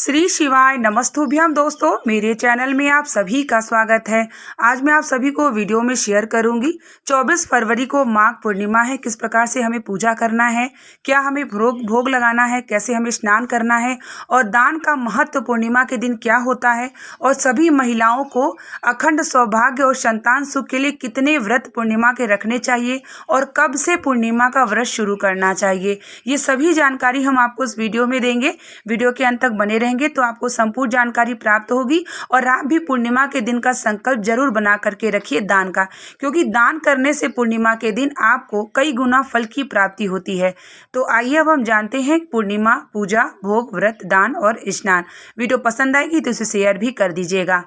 श्री शिवाय नमस्तुभ्यम दोस्तों, मेरे चैनल में आप सभी का स्वागत है। आज मैं आप सभी को वीडियो में शेयर करूंगी 24 फरवरी को माघ पूर्णिमा है, किस प्रकार से हमें पूजा करना है, क्या हमें भोग लगाना है, कैसे हमें स्नान करना है और दान का महत्व पूर्णिमा के दिन क्या होता है और सभी महिलाओं को अखंड सौभाग्य और संतान सुख के लिए कितने व्रत पूर्णिमा के रखने चाहिए और कब से पूर्णिमा का व्रत शुरू करना चाहिए, ये सभी जानकारी हम आपको इस वीडियो में देंगे। वीडियो के अंत तक बने रहेंगे तो आपको संपूर्ण जानकारी प्राप्त होगी और आप भी पूर्णिमा के दिन का संकल्प जरूर बना करके रखिए दान का, क्योंकि दान करने से पूर्णिमा के दिन आपको कई गुना फल की प्राप्ति होती है। तो आइए अब हम जानते हैं पूर्णिमा पूजा, भोग, व्रत, दान और स्नान। वीडियो पसंद आएगी तो इसे शेयर भी कर दीजिएगा।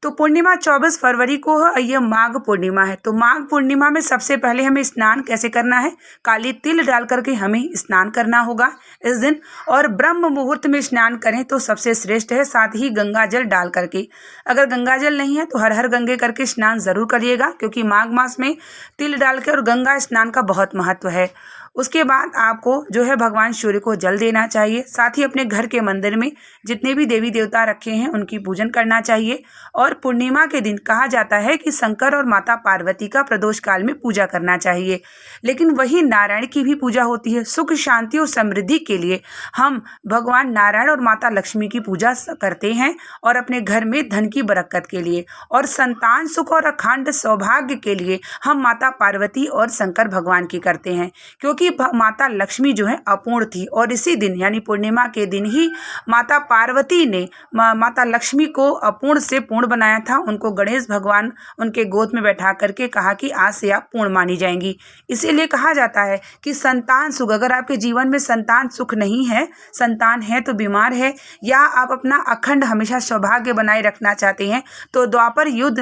तो पूर्णिमा 24 फरवरी को है, यह माघ पूर्णिमा है। तो माघ पूर्णिमा में सबसे पहले हमें स्नान कैसे करना है, काली तिल डाल करके हमें स्नान करना होगा इस दिन, और ब्रह्म मुहूर्त में स्नान करें तो सबसे श्रेष्ठ है। साथ ही गंगा जल डाल करके, अगर गंगा जल नहीं है तो हर हर गंगे करके स्नान जरूर करिएगा, क्योंकि माघ मास में तिल डाल के और गंगा स्नान का बहुत महत्व है। उसके बाद आपको जो है भगवान सूर्य को जल देना चाहिए। साथ ही अपने घर के मंदिर में जितने भी देवी देवता रखे हैं उनकी पूजन करना चाहिए। और पूर्णिमा के दिन कहा जाता है कि शंकर और माता पार्वती का प्रदोष काल में पूजा करना चाहिए, लेकिन वही नारायण की भी पूजा होती है। सुख शांति और समृद्धि के लिए हम भगवान नारायण और माता लक्ष्मी की पूजा करते हैं, और अपने घर में धन की बरकत के लिए और संतान सुख और अखंड सौभाग्य के लिए हम माता पार्वती और शंकर भगवान की करते हैं, क्योंकि माता लक्ष्मी जो है अपूर्ण थी। और इसी दिन यानी पूर्णिमा के दिन ही माता पार्वती ने माता लक्ष्मी को अपूर्ण से पूर्ण बनाया था। उनको गणेश भगवान उनके गोद में बैठा करके कहा कि आज से आप पूर्ण मानी जाएंगी। इसीलिए कहा जाता है कि संतान सुख, अगर आपके जीवन में संतान सुख नहीं है, संतान है तो बीमार है, या आप अपना अखंड हमेशा सौभाग्य बनाए रखना चाहते हैं, तो द्वापर युग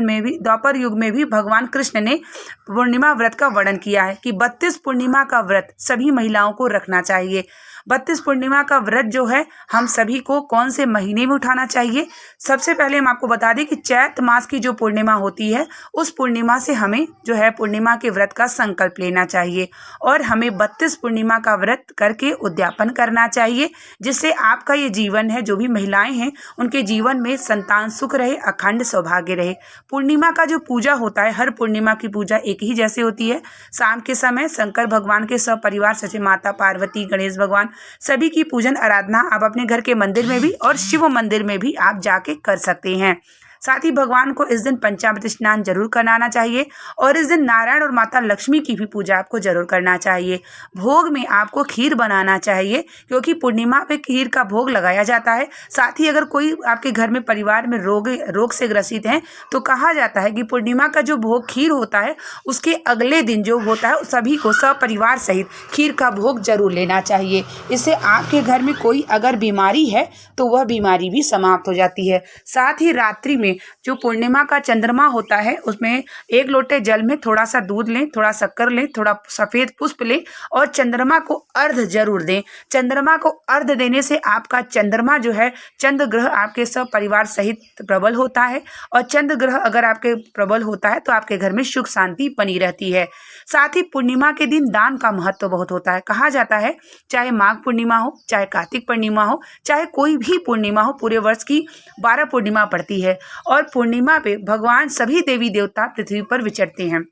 में भी भगवान कृष्ण ने पूर्णिमा व्रत का वर्णन किया है कि 32 पूर्णिमा का व्रत सभी महिलाओं को रखना चाहिए। 32 पूर्णिमा का व्रत जो है हम सभी को कौन से महीने में उठाना चाहिए। सबसे पहले हम आपको बता दें कि चैत मास की जो पूर्णिमा होती है, उस पूर्णिमा से हमें जो है पूर्णिमा के व्रत का संकल्प लेना चाहिए और हमें 32 पूर्णिमा का व्रत करके उद्यापन करना चाहिए, जिससे आपका ये जीवन है, जो भी महिलाएं हैं उनके जीवन में संतान सुख रहे, अखंड सौभाग्य रहे। पूर्णिमा का जो पूजा होता है, हर पूर्णिमा की पूजा एक ही जैसे होती है। शाम के समय शंकर भगवान के सब परिवार सचे माता पार्वती, गणेश भगवान सभी की पूजन आराधना आप अपने घर के मंदिर में भी और शिव मंदिर में भी आप जाके कर सकते हैं। साथ ही भगवान को इस दिन पंचामृत स्नान जरूर कराना चाहिए और इस दिन नारायण और माता लक्ष्मी की भी पूजा आपको जरूर करना चाहिए। भोग में आपको खीर बनाना चाहिए, क्योंकि पूर्णिमा पे खीर का भोग लगाया जाता है। साथ ही अगर कोई आपके घर में परिवार में रोग से ग्रसित हैं, तो कहा जाता है कि पूर्णिमा का जो भोग खीर होता है, उसके अगले दिन जो होता है सभी को सपरिवार सहित खीर का भोग जरूर लेना चाहिए। इससे आपके घर में कोई अगर बीमारी है तो वह बीमारी भी समाप्त हो जाती है। साथ ही रात्रि में जो पूर्णिमा का चंद्रमा होता है, उसमें 1 लोटे जल में थोड़ा सा दूध लें, थोड़ा शक्कर लें, थोड़ा सफेद पुष्प लें और चंद्रमा को अर्घ जरूर दें। चंद्रमा को अर्घ देने से आपका चंद्रमा जो है, चंद्र ग्रह आपके सब परिवार सहित प्रबल होता है, और चंद्र ग्रह अगर आपके प्रबल होता है तो आपके घर में सुख शांति बनी रहती है। साथ ही पूर्णिमा के दिन दान का महत्व बहुत होता है। कहा जाता है चाहे माघ पूर्णिमा हो, चाहे कार्तिक पूर्णिमा हो, चाहे कोई भी पूर्णिमा हो, पूरे वर्ष की 12 पूर्णिमा पड़ती है और पूर्णिमा पे भगवान सभी देवी देवता पृथ्वी पर विचरते हैं।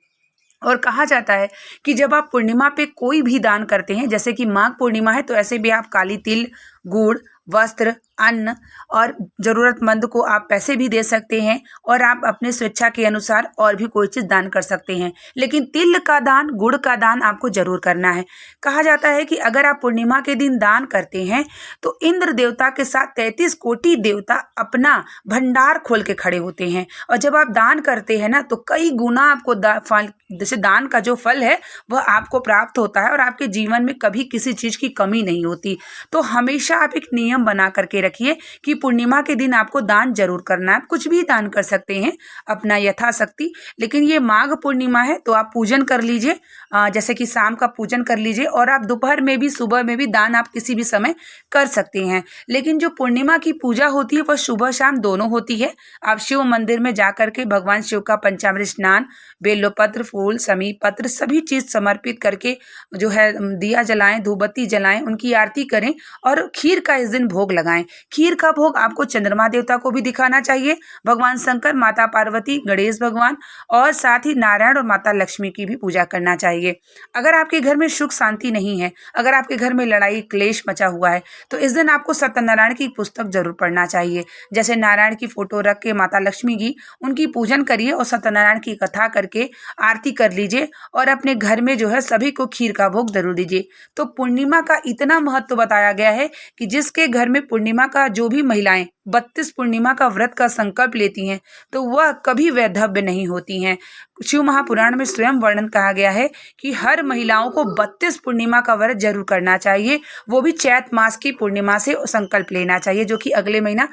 और कहा जाता है कि जब आप पूर्णिमा पे कोई भी दान करते हैं, जैसे कि माघ पूर्णिमा है तो ऐसे भी आप काली तिल, गुड़, वस्त्र, अन्न और ज़रूरतमंद को आप पैसे भी दे सकते हैं, और आप अपने स्वेच्छा के अनुसार और भी कोई चीज़ दान कर सकते हैं। लेकिन तिल का दान, गुड़ का दान आपको जरूर करना है। कहा जाता है कि अगर आप पूर्णिमा के दिन दान करते हैं तो इंद्र देवता के साथ 33 कोटि देवता अपना भंडार खोल के खड़े होते हैं, और जब आप दान करते हैं ना, तो कई गुना आपको जैसे दान का जो फल है वह आपको प्राप्त होता है और आपके जीवन में कभी किसी चीज़ की कमी नहीं होती। तो हमेशा आप एक नियम बना करके रखिए कि पूर्णिमा के दिन आपको दान जरूर करना है। आप कुछ भी दान कर सकते हैं अपना यथाशक्ति, लेकिन ये माघ पूर्णिमा है तो आप पूजन कर लीजिए, जैसे कि शाम का पूजन कर लीजिए, और आप दोपहर में भी सुबह में भी दान आप किसी भी समय कर सकते हैं। लेकिन जो पूर्णिमा की पूजा होती है वह सुबह शाम दोनों होती है। आप शिव मंदिर में जा करके भगवान शिव का पंचामृत स्नान, बेलपत्र, फूल, समी पत्र सभी चीज़ समर्पित करके जो है दिया जलाएं, धूपबत्ती जलाएं, उनकी आरती करें और खीर का इस दिन भोग लगाएं। खीर का भोग आपको चंद्रमा देवता को भी दिखाना चाहिए, भगवान शंकर, माता पार्वती, गणेश भगवान और साथ ही नारायण और माता लक्ष्मी की भी पूजा करना चाहिए। अगर आपके घर में सुख शांति नहीं है, अगर आपके घर में लड़ाई क्लेश मचा हुआ है, तो इस दिन आपको सत्यनारायण की पुस्तक जरूर पढ़ना चाहिए। जैसे नारायण की फोटो रख के माता लक्ष्मी की उनकी पूजन करिए और सत्यनारायण की कथा करके आरती कर लीजिए और अपने घर में जो है सभी को खीर का भोग जरूर दीजिए। तो पूर्णिमा का इतना महत्व बताया गया है कि जिसके घर में पूर्णिमा का जो भी महिलाएं 32 पूर्णिमा का व्रत का संकल्प लेती हैं तो वह कभी वैधव्य नहीं होती हैं। शिव महापुराण में स्वयं वर्णन कहा गया है कि हर महिलाओं को 32 पूर्णिमा का व्रत जरूर करना चाहिए, वो भी चैत मास की पूर्णिमा से संकल्प लेना चाहिए, जो कि अगले महीना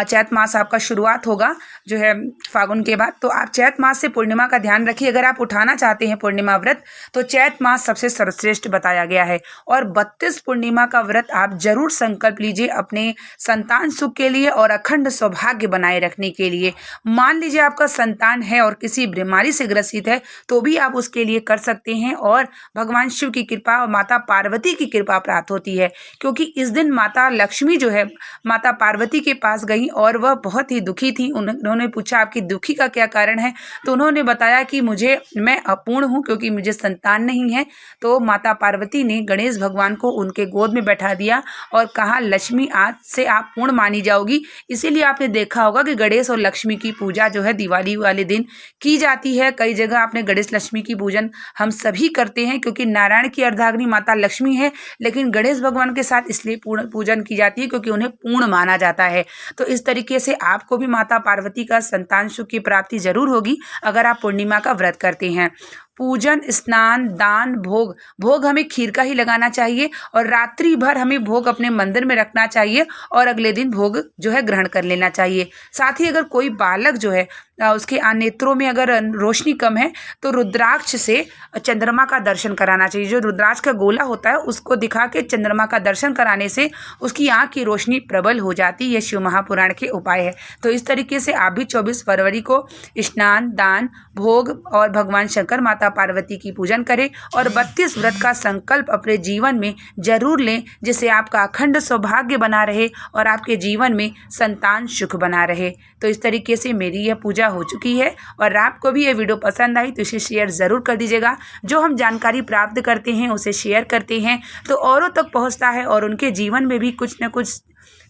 चैत मास आपका शुरुआत होगा जो है फागुन के बाद। तो आप चैत मास से पूर्णिमा का ध्यान रखिए। अगर आप उठाना चाहते हैं पूर्णिमा व्रत तो चैत मास सबसे सर्वश्रेष्ठ बताया गया है और 32 पूर्णिमा का व्रत आप जरूर संकल्प लीजिए अपने संतान सुख के लिए और अखंड सौभाग्य बनाए रखने के लिए। मान लीजिए आपका संतान है और किसी बीमारी से ग्रसित है तो भी आप उसके लिए कर सकते हैं और भगवान शिव की कृपा और माता पार्वती की कृपा प्राप्त होती है, क्योंकि इस दिन माता लक्ष्मी जो है माता पार्वती के पास गई और वह बहुत ही दुखी थी। उन्होंने पूछा आपकी दुखी का क्या कारण है, तो उन्होंने बताया कि मैं अपूर्ण हूँ क्योंकि मुझे संतान नहीं है। तो माता पार्वती ने गणेश भगवान को उनके गोद में बैठा दिया और कहा लक्ष्मी आज से आप पूर्ण मानी जाओगी। इसीलिए आपने देखा होगा कि गणेश और लक्ष्मी की पूजा जो है दिवाली वाले दिन की जाती है। कई जगह आपने गणेश लक्ष्मी की पूजन हम सभी करते हैं क्योंकि नारायण की अर्धांगिनी माता लक्ष्मी है, लेकिन गणेश भगवान के साथ इसलिए पूर्ण पूजन की जाती है क्योंकि उन्हें पूर्ण माना जाता है। तो इस तरीके से आपको भी माता पार्वती का संतान सुख की प्राप्ति जरूर होगी अगर आप पूर्णिमा का व्रत करते हैं। पूजन, स्नान, दान, भोग हमें खीर का ही लगाना चाहिए और रात्रि भर हमें भोग अपने मंदिर में रखना चाहिए और अगले दिन भोग जो है ग्रहण कर लेना चाहिए। साथ ही अगर कोई बालक जो है उसके नेत्रों में अगर रोशनी कम है तो रुद्राक्ष से चंद्रमा का दर्शन कराना चाहिए। जो रुद्राक्ष का गोला होता है उसको दिखा के चंद्रमा का दर्शन कराने से उसकी आँख की रोशनी प्रबल हो जाती है। यह शिव महापुराण के उपाय है। तो इस तरीके से आप भी 24 फरवरी को स्नान, दान, भोग और भगवान शंकर, माता पार्वती की पूजन करें और 32 व्रत का संकल्प अपने जीवन में जरूर लें, जिससे आपका अखंड सौभाग्य बना रहे और आपके जीवन में संतान सुख बना रहे। तो इस तरीके से मेरी यह पूजा हो चुकी है और आपको भी ये वीडियो पसंद आई तो इसे शेयर ज़रूर कर दीजिएगा। जो हम जानकारी प्राप्त करते हैं उसे शेयर करते हैं तो औरों तक पहुंचता है और उनके जीवन में भी कुछ न कुछ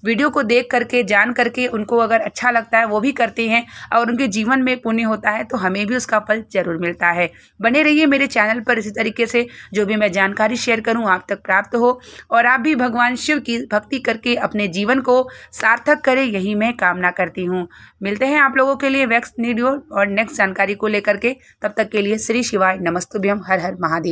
वीडियो को देख करके, जान करके उनको अगर अच्छा लगता है वो भी करते हैं और उनके जीवन में पुण्य होता है तो हमें भी उसका फल जरूर मिलता है। बने रहिए मेरे चैनल पर, इसी तरीके से जो भी मैं जानकारी शेयर करूं आप तक प्राप्त हो और आप भी भगवान शिव की भक्ति करके अपने जीवन को सार्थक करें, यही मैं कामना करती हूँ। मिलते हैं आप लोगों के लिए नेक्स्ट वीडियो और नेक्स्ट जानकारी को लेकर के। तब तक के लिए श्री शिवाय नमस्तुभ्यम, हर हर महादेव।